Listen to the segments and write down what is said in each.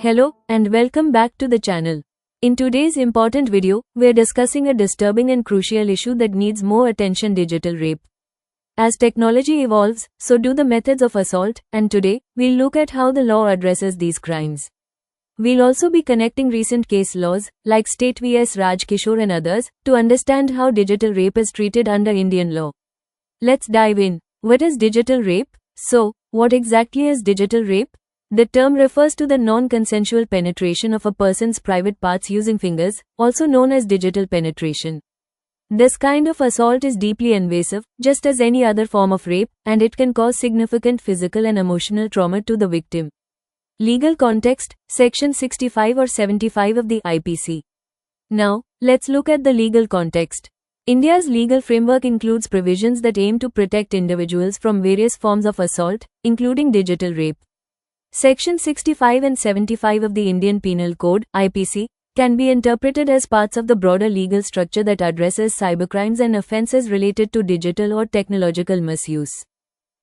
Hello and welcome back to the channel. In today's important video, we're discussing a disturbing and crucial issue that needs more attention: digital rape. As technology evolves, so do the methods of assault, and today, we'll look at how the law addresses these crimes. We'll also be connecting recent case laws, like State vs Raj Kishore and others, to understand how digital rape is treated under Indian law. Let's dive in. What is digital rape? So, what exactly is digital rape? The term refers to the non-consensual penetration of a person's private parts using fingers, also known as digital penetration. This kind of assault is deeply invasive, just as any other form of rape, and it can cause significant physical and emotional trauma to the victim. Legal context: Section 65 or 75 of the IPC. Now, let's look at the legal context. India's legal framework includes provisions that aim to protect individuals from various forms of assault, including digital rape. Section 65 and 75 of the Indian Penal Code (IPC) can be interpreted as parts of the broader legal structure that addresses cybercrimes and offences related to digital or technological misuse.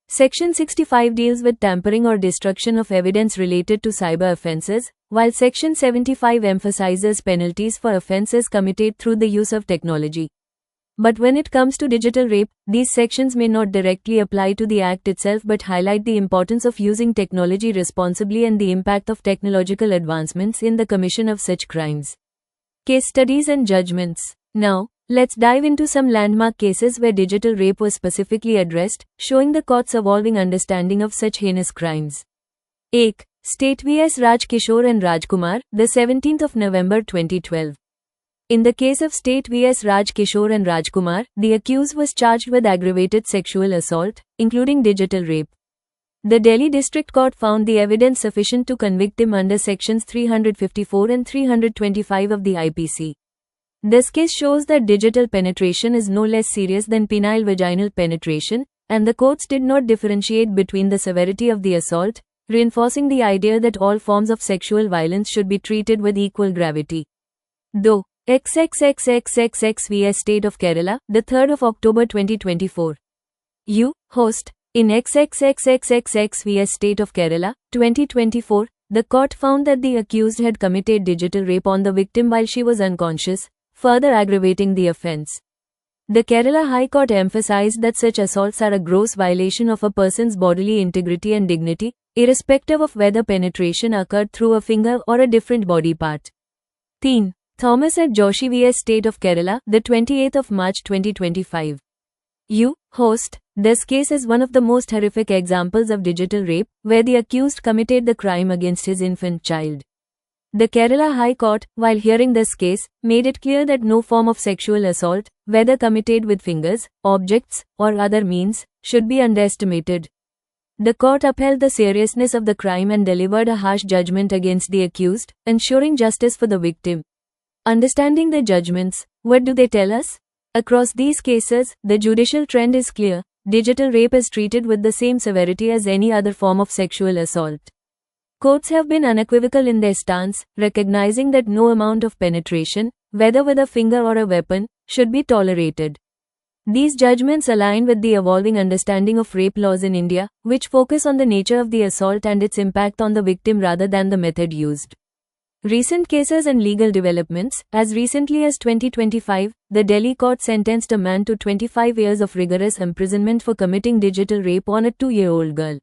Section 65 deals with tampering or destruction of evidence related to cyber offences, while Section 75 emphasizes penalties for offences committed through the use of technology. But when it comes to digital rape, these sections may not directly apply to the act itself but highlight the importance of using technology responsibly and the impact of technological advancements in the commission of such crimes. Case studies and judgments. Now, let's dive into some landmark cases where digital rape was specifically addressed, showing the court's evolving understanding of such heinous crimes. 1. State vs Raj Kishore and Rajkumar, the 17th of November 2012. In the case of State vs Raj Kishore and Rajkumar, the accused was charged with aggravated sexual assault, including digital rape. The Delhi District Court found the evidence sufficient to convict him under Sections 354 and 325 of the IPC. This case shows that digital penetration is no less serious than penile vaginal penetration, and the courts did not differentiate between the severity of the assault, reinforcing the idea that all forms of sexual violence should be treated with equal gravity. Though XXXXXX vs State of Kerala, the 3rd of October 2024. Host. In XXXXXX vs State of Kerala, 2024, the court found that the accused had committed digital rape on the victim while she was unconscious, further aggravating the offense. The Kerala High Court emphasized that such assaults are a gross violation of a person's bodily integrity and dignity, irrespective of whether penetration occurred through a finger or a different body part. 3. Thomas at Joshi vs State of Kerala, the 28th of March 2025. Host. This case is one of the most horrific examples of digital rape, where the accused committed the crime against his infant child. The Kerala High Court, while hearing this case, made it clear that no form of sexual assault, whether committed with fingers, objects, or other means, should be underestimated. The court upheld the seriousness of the crime and delivered a harsh judgment against the accused, ensuring justice for the victim. Understanding the judgments, what do they tell us? Across these cases, the judicial trend is clear: digital rape is treated with the same severity as any other form of sexual assault. Courts have been unequivocal in their stance, recognizing that no amount of penetration, whether with a finger or a weapon, should be tolerated. These judgments align with the evolving understanding of rape laws in India, which focus on the nature of the assault and its impact on the victim rather than the method used. Recent cases and legal developments: as recently as 2025, the Delhi court sentenced a man to 25 years of rigorous imprisonment for committing digital rape on a 2-year-old girl.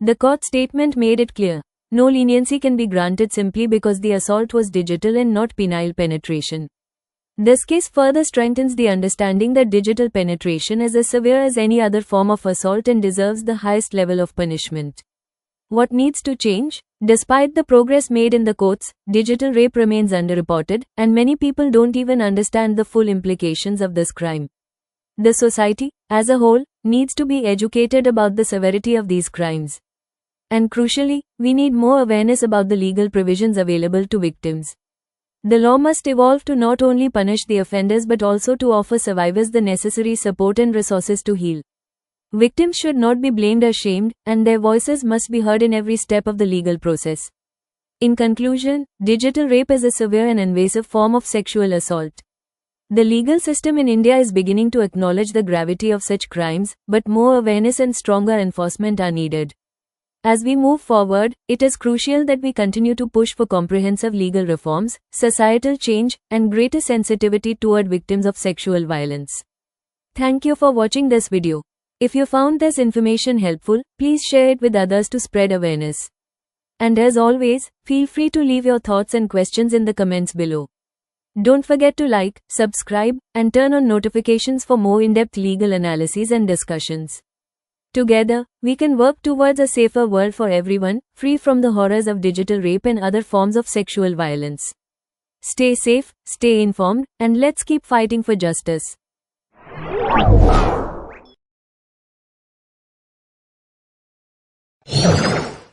The court statement made it clear: no leniency can be granted simply because the assault was digital and not penile penetration. This case further strengthens the understanding that digital penetration is as severe as any other form of assault and deserves the highest level of punishment. What needs to change? Despite the progress made in the courts, digital rape remains underreported, and many people don't even understand the full implications of this crime. The society, as a whole, needs to be educated about the severity of these crimes. And crucially, we need more awareness about the legal provisions available to victims. The law must evolve to not only punish the offenders but also to offer survivors the necessary support and resources to heal. Victims should not be blamed or shamed, and their voices must be heard in every step of the legal process. In conclusion, digital rape is a severe and invasive form of sexual assault. The legal system in India is beginning to acknowledge the gravity of such crimes, but more awareness and stronger enforcement are needed. As we move forward, it is crucial that we continue to push for comprehensive legal reforms, societal change, and greater sensitivity toward victims of sexual violence. Thank you for watching this video. If you found this information helpful, please share it with others to spread awareness. And as always, feel free to leave your thoughts and questions in the comments below. Don't forget to like, subscribe, and turn on notifications for more in-depth legal analyses and discussions. Together, we can work towards a safer world for everyone, free from the horrors of digital rape and other forms of sexual violence. Stay safe, stay informed, and let's keep fighting for justice.